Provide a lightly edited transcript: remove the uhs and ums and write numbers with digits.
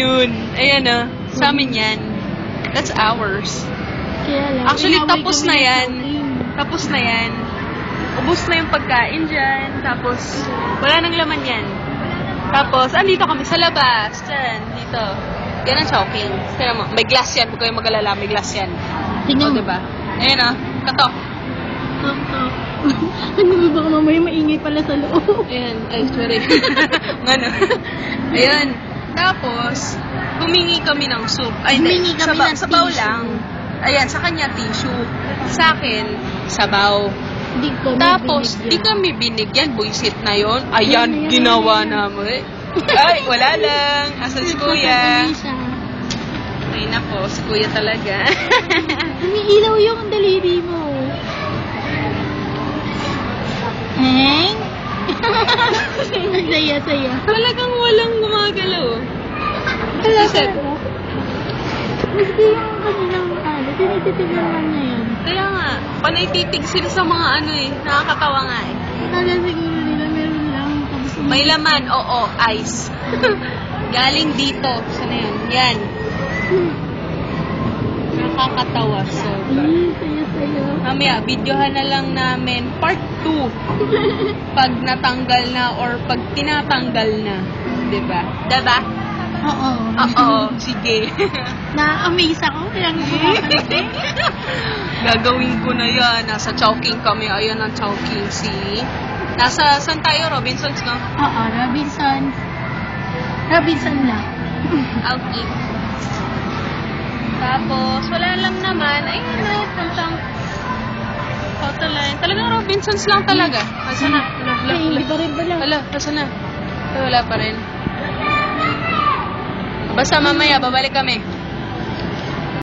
yun. Ayan ah. Sa amin yan. That's ours. Kaya lang, Actually, inaway tapos kami na ng yan. shopping. Tapos na yan. Ubus na yung pagkain dyan. Tapos, wala nang laman yan. Tapos, andito kami sa labas. Dyan, dito. Yan ang Chowking. Tignan mo, may glass yan. Huwag kayong mag-alala, may glass yan. Tingnan O, mo. diba? Ayan ah. Katok. Ano ba baka mamaya maingay pala sa loob? Ayan. Ay, sorry. Ano? Ayan. Tapos, humingi kami ng soup. Ay, Humingi kami ng sabaw tissue. lang. Ayan, sa kanya tissue. Sa akin, sabaw. Di ko Tapos, binigyan. di kami binigyan. Buisit na yon. Ayan, Ayan, ginawa ayan. namin. Ay, wala lang. Asan si Kuya? Nagpapagaling siya. Ay na po, si Kuya talaga. Umiilaw yung daliri mo. Heng? Ang saya-saya. Talagang walang gumagalaw. Wala Isip. talaga. Gusto yung kanilang tinititigan lang niya yun. Kaya nga, panay titig sila sa mga ano eh. Nakakatawa nga eh. Kala siguro nila meron lang. Tapos May laman, oo, ice. Galing dito. Saan yan? Yan. Nakakatawa. So, Ay, saya-saya. mamaya, videohan na lang namin part 2. Pag natanggal na or pag tinatanggal na. Diba? Diba? Oo. Oo, sige. Na-amaze ako. Kaya Gagawin ko na yan. Nasa Chowking kami. Ayun ang Chowking Sea. Nasa, saan tayo? Robinsons, no? Oo, Robinson. Robinson lang. Okay. Tapos, wala lang naman. Ayun na, puntang Photoline. Talagang Robinsons lang talaga. Asan na? Wala, Ay, hindi pa rin pala. wala, asan na? Ay, wala pa rin. Basta mamaya, babalik kami.